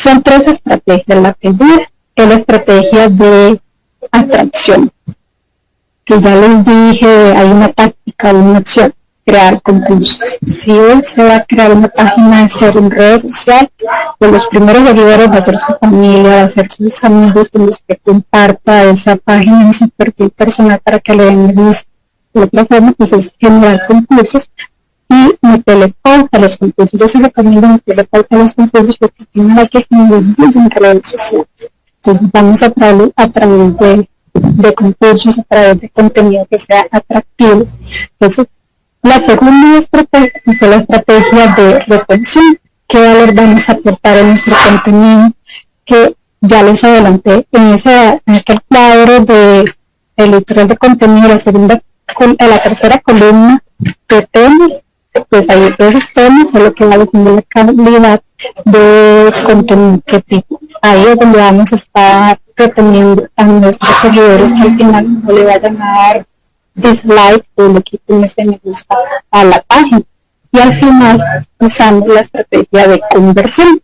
Son tres estrategias. La primera es la estrategia de atracción, que ya les dije, hay una táctica, una opción, crear concursos. Si hoy se va a crear una página de cero en redes sociales, pues los primeros seguidores va a ser su familia, va a ser sus amigos con los que comparta esa página en su perfil personal para que le den me gusta. De otra forma, pues es generar concursos y meterle pauta a los concursos. Yo se recomiendo meterle pauta a los concursos porque primero hay que generar en redes sociales. Entonces vamos a través de concursos, a través de contenido que sea atractivo. Entonces, la segunda estrategia es la estrategia de retención. ¿Qué valor vamos a aportar en nuestro contenido? Que ya les adelanté en aquel cuadro de el editorial de contenido, la tercera columna de temas, pues hay esos temas, solo que va a definir la calidad de contenido que tipo. Ahí es donde vamos a estar reteniendo a nuestros seguidores que al final no le vayan a dar dislike o le quiten ese me gusta a la página. Y al final usamos la estrategia de conversión.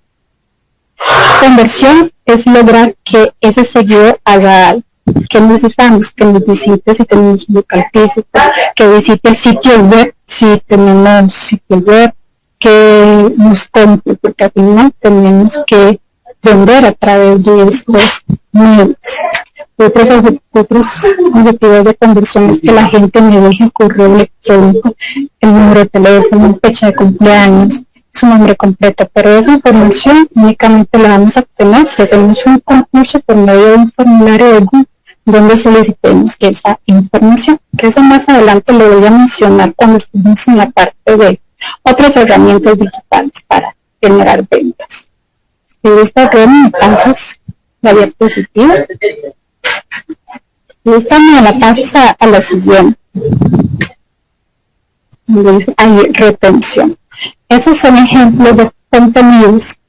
Conversión es lograr que ese seguidor haga algo. ¿Qué necesitamos? Que nos visite si tenemos un local físico, que visite el sitio web si tenemos sitio web, que nos compre, porque al final tenemos que vender a través de estos medios. Otros objetivos de conversión es que la gente me deje el correo electrónico, el número de teléfono, fecha de cumpleaños, su nombre completo, pero esa información únicamente la vamos a obtener si hacemos un concurso por medio de un formulario de Google donde solicitemos que esa información, que eso más adelante lo voy a mencionar cuando estemos en la parte de otras herramientas digitales para generar ventas. Si gusta ver, me pasas la diapositiva. Y esta me la pasas a la siguiente. Dice ahí retención. Esos son ejemplos de contenidos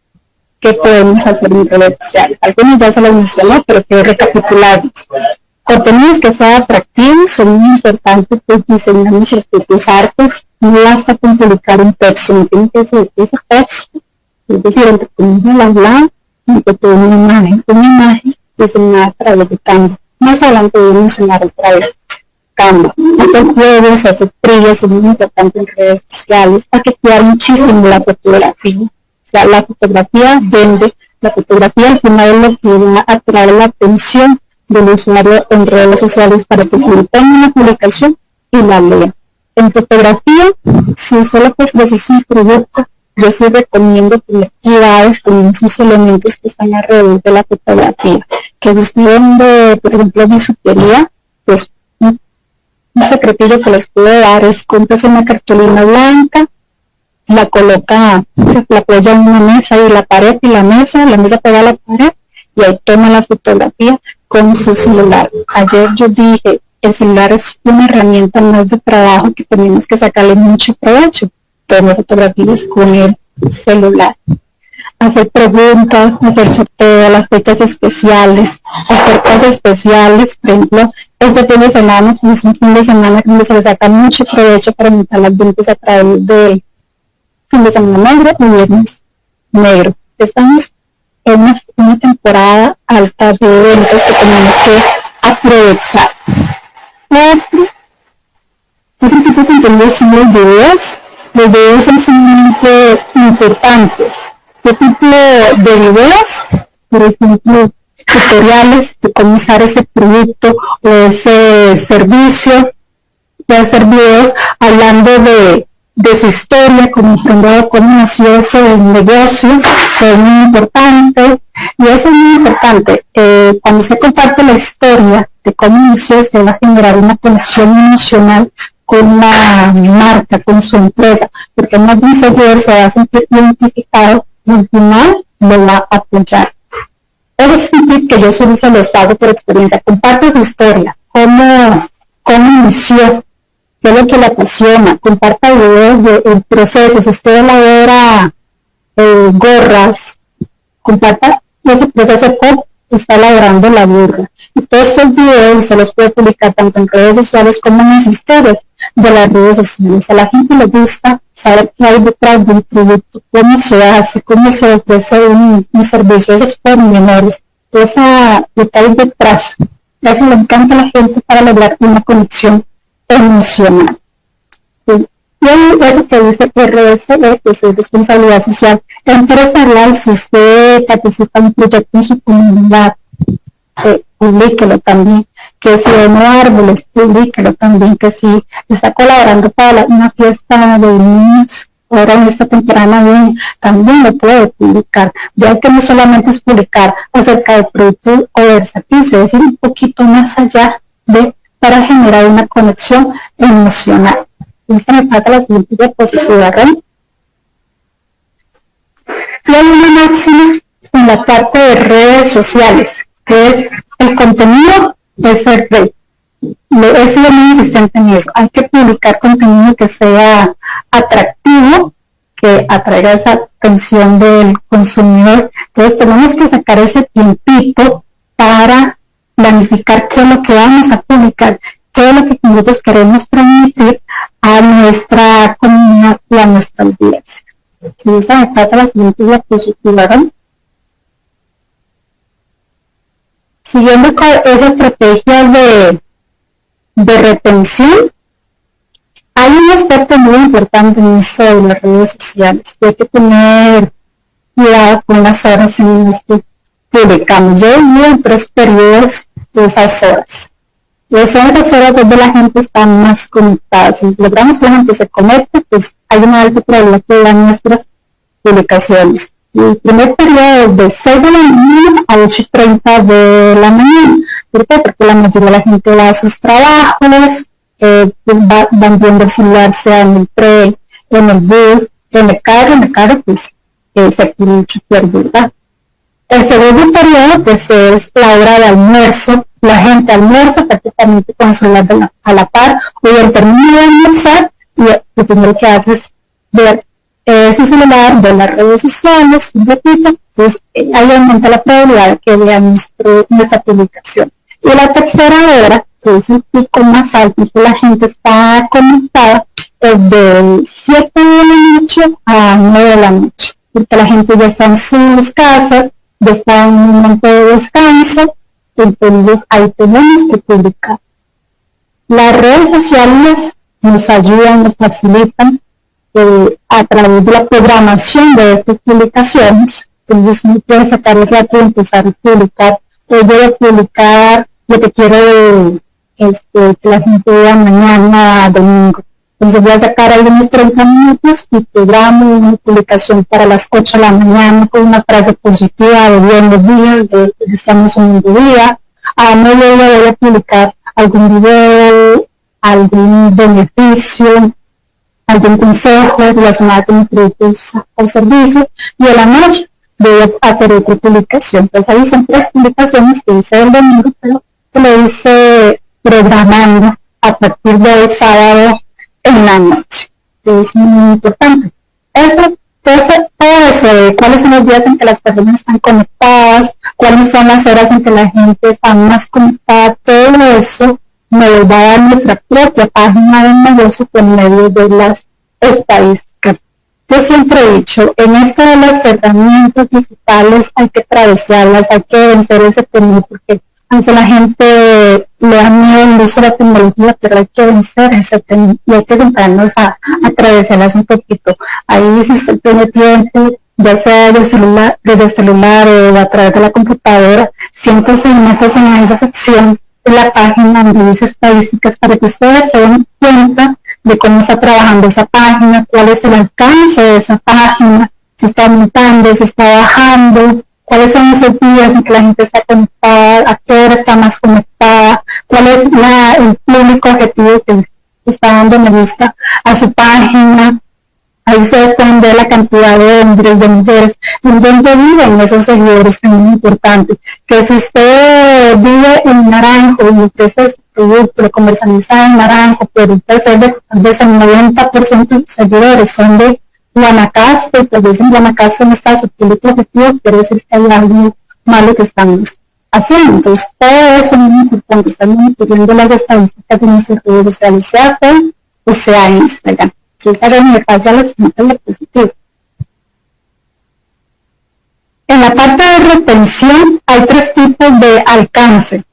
que podemos hacer en redes sociales. Algunos ya se los mencioné, pero quiero recapitularlos. Contenidos que sean atractivos son muy importantes, pues diseñar nuestros propios artes. No basta con publicar un texto, no tiene que ser ese texto, es decir, entre comillas, hablado, entre una imagen diseñada a través de Canva. Más adelante voy a mencionar otra vez Canva. Hacer juegos, hacer trillas es muy importante en redes sociales. Hay que cuidar muchísimo la fotografía. O sea, la fotografía vende, la fotografía al final es lo que va a atraer la atención del usuario en redes sociales para que se detenga una publicación y la lea. En fotografía, si solo te ofreces un producto, yo sí recomiendo tener cuidado con esos elementos que están alrededor de la fotografía. Que si usted vende, por ejemplo, bisutería, pues un secretillo que les puedo dar es cómprese una cartulina blanca, la coloca, la apoya en una mesa y la pared y la mesa pega a la pared y ahí toma la fotografía con su celular. Ayer yo dije, el celular es una herramienta más de trabajo que tenemos que sacarle mucho provecho. Toma fotografías con el celular. Hacer preguntas, hacer sorteo, las fechas especiales, ofertas especiales, por ejemplo, este fin de semana es un fin de semana donde se le saca mucho provecho para aumentar las ventas a través del fin de semana negro y viernes negro. Estamos en una temporada alta de eventos que tenemos que aprovechar. Otro tipo de contenido son los videos. Los videos son sumamente importantes. ¿Qué tipo de videos? Por ejemplo, tutoriales de cómo usar ese producto o ese servicio. Puede hacer videos hablando de su historia, como emprendedor, cómo nació ese negocio, que es muy importante. Y eso es muy importante. Cuando se comparte la historia de cómo inició, se va a generar una conexión emocional con la marca, con su empresa, porque más de un seguidor se va a sentir identificado y al final lo va a apoyar. Ese es un tip que yo solo se los paso por experiencia. Comparte su historia, cómo inició, qué es lo que le apasiona, comparta videos del proceso. Si usted elabora gorras, comparta ese proceso cómo está elaborando la gorra. Y todos estos videos se los puede publicar tanto en redes sociales como en las historias. de las redes sociales. A la gente le gusta saber qué hay detrás del producto, cómo se hace, cómo se ofrece un servicio, esos pormenores, lo que hay detrás. Eso le encanta a la gente para lograr una conexión emocional. ¿Sí? Y eso que dice RSE, que es responsabilidad social empresarial, si usted participa en un proyecto en su comunidad, publíquelo también, que si donó árboles, publíquelo también, que si está colaborando para una fiesta de niños, ahora en esta temporada también lo puede publicar. Ya que no solamente es publicar acerca del producto o del servicio, es ir un poquito más allá para generar una conexión emocional. Esta me pasa la siguiente diapositiva, ¿verdad? Y hay una máxima en la parte de redes sociales, que es el contenido es el rey. He sido muy insistente en eso. Hay que publicar contenido que sea atractivo, que atraiga esa atención del consumidor. Entonces tenemos que sacar ese tiempito para planificar qué es lo que vamos a publicar, qué es lo que nosotros queremos transmitir a nuestra comunidad y a nuestra audiencia. Si esa me pasa la siguiente diapositiva, ¿no? Siguiendo con esa estrategia de retención, hay un aspecto muy importante en esto de las redes sociales, que hay que tener cuidado con las horas en las que publicamos. Yo vivo en 3 periodos de esas horas. Y son esas horas donde la gente está más conectada. Si logramos que la gente se conecte, pues hay una alta probabilidad que vean nuestras publicaciones. El primer periodo es de 6 de la mañana a 8:30 de la mañana. ¿Por qué? Porque la mayoría de la gente va a sus trabajos, pues van viendo el celular, sea en el tren, en el bus, en el carro pues se adquiere mucho tiempo, ¿verdad? El segundo periodo pues es la hora de almuerzo. La gente almuerza prácticamente con el celular a la par, o al término de almorzar, y lo primero que hace es ver su celular, ver las redes sociales, un ratito, entonces ahí aumenta la probabilidad de que vean nuestra publicación. Y la tercera hora, que es el pico más alto, que la gente está conectada, es de 7 de la noche a 9 de la noche, porque la gente ya está en sus casas, ya está en un momento de descanso, entonces ahí tenemos que publicar. Las redes sociales nos ayudan, nos facilitan a través de la programación de estas publicaciones. Entonces uno puede sacar el rato y empezar a publicar. Hoy voy a publicar lo que quiero que la gente vea mañana domingo. Entonces voy a sacar algunos 30 minutos y programo una publicación para las 8 de la mañana con una frase positiva de buenos días, de estamos en un día. A mediodía voy a publicar algún video, algún beneficio, algún consejo relacionado con mis productos o servicios, y a la noche voy a hacer otra publicación. Entonces ahí son 3 publicaciones que hice el domingo, pero que lo hice programando a partir del sábado en la noche. Es muy importante. Todo eso de cuáles son los días en que las personas están conectadas, cuáles son las horas en que la gente está más conectada, todo eso nos va a dar nuestra propia página de negocio por medio de las estadísticas. Yo siempre he dicho, en esto de las herramientas digitales hay que atravesarlas, hay que vencer ese temor, porque aunque la gente le da miedo el uso de la tecnología, pero hay que vencer ese temor y hay que sentarnos a atravesarlas un poquito. Ahí si usted tiene tiempo, ya sea desde el celular o a través de la computadora, siempre se mete en esa sección de la página donde dice estadísticas para que ustedes se den cuenta de cómo está trabajando esa página, cuál es el alcance de esa página, si está aumentando, si está bajando, cuáles son esos días en que la gente está conectada, a qué hora está más conectada, cuál es el público objetivo que está dando me gusta a su página. Ahí ustedes pueden ver la cantidad de hombres, de mujeres, en donde viven esos seguidores, que es muy importante. Que si usted vive en Naranjo y ofrece su producto, lo comercializa en Naranjo, pero puede ser de el 90% de sus seguidores son de Guanacaste, tal vez en Guanacaste no está su público objetivo, quiere decir que hay algo malo que estamos haciendo. Entonces, todo eso es muy importante. Estamos monitoreando las estadísticas de nuestras redes sociales, sea o sea Instagram. Instagram me pasa a la siguiente diapositiva. En la parte de retención hay 3 tipos de alcance.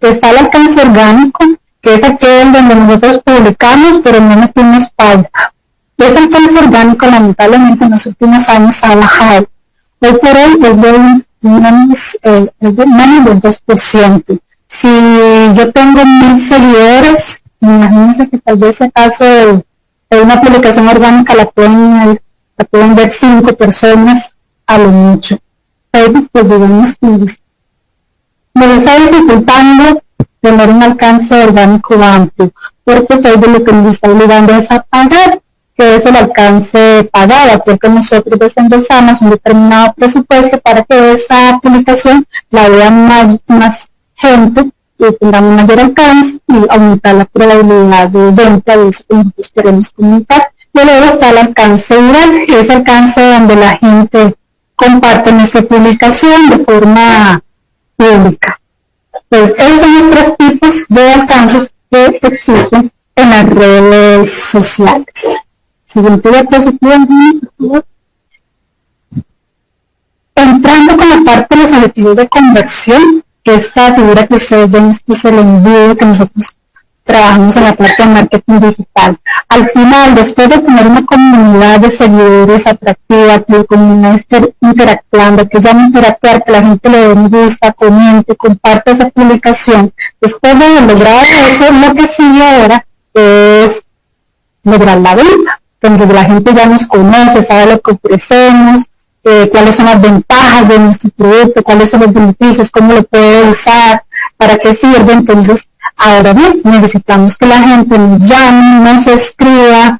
Está el alcance orgánico, que es aquel donde nosotros publicamos pero no metimos pauta. Ese alcance orgánico lamentablemente en los últimos años ha bajado. Hoy por hoy es de menos del 2%. Si yo tengo 1000 seguidores, imagínense que tal vez acaso de una publicación orgánica la pueden ver 5 personas a lo mucho. Facebook, pues digamos, nos está dificultando tener un alcance orgánico amplio, porque Facebook lo que nos está obligando es a pagar, que es el alcance pagado, porque nosotros desembolsamos un determinado presupuesto para que esa publicación la vea más gente y tengamos mayor alcance y aumentar la probabilidad de venta de eso que nosotros queremos comunicar. Y luego está el alcance viral, que es el alcance donde la gente comparte nuestra publicación de forma pública. Pues esos son los 3 tipos de alcances que existen en las redes sociales. Siguiente diapositiva, por favor. Entrando con la parte de los objetivos de conversión, esta figura que ustedes ven es el embudo que nosotros trabajamos en la parte de marketing digital. Al final, después de tener una comunidad de seguidores atractiva, que la comunidad esté interactuando, que llame a interactuar, que la gente le dé un gusta, comente, comparte esa publicación, después de lograr eso, lo que sigue ahora es lograr la venta. Entonces la gente ya nos conoce, sabe lo que ofrecemos, cuáles son las ventajas de nuestro producto, cuáles son los beneficios, cómo lo puede usar, para qué sirve. Entonces, ahora bien, necesitamos que la gente nos llame, nos escriba,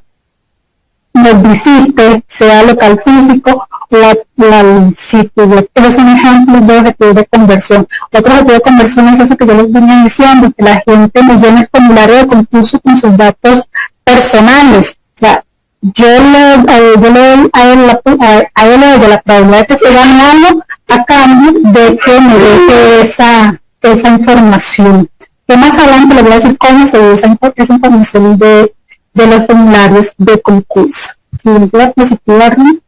nos visite, sea local físico o el sitio. Esos son ejemplos de objetivos de conversión. Otro objetivo de conversión es eso que yo les venía diciendo, que la gente nos llene el formulario de concurso con sus datos personales. O sea, yo le doy a él la probabilidad de que se gane algo a cambio de que me deje esa información. Que más adelante les voy a decir cómo se usa esa información de los formularios de concurso. Siguiente diapositiva, Rui.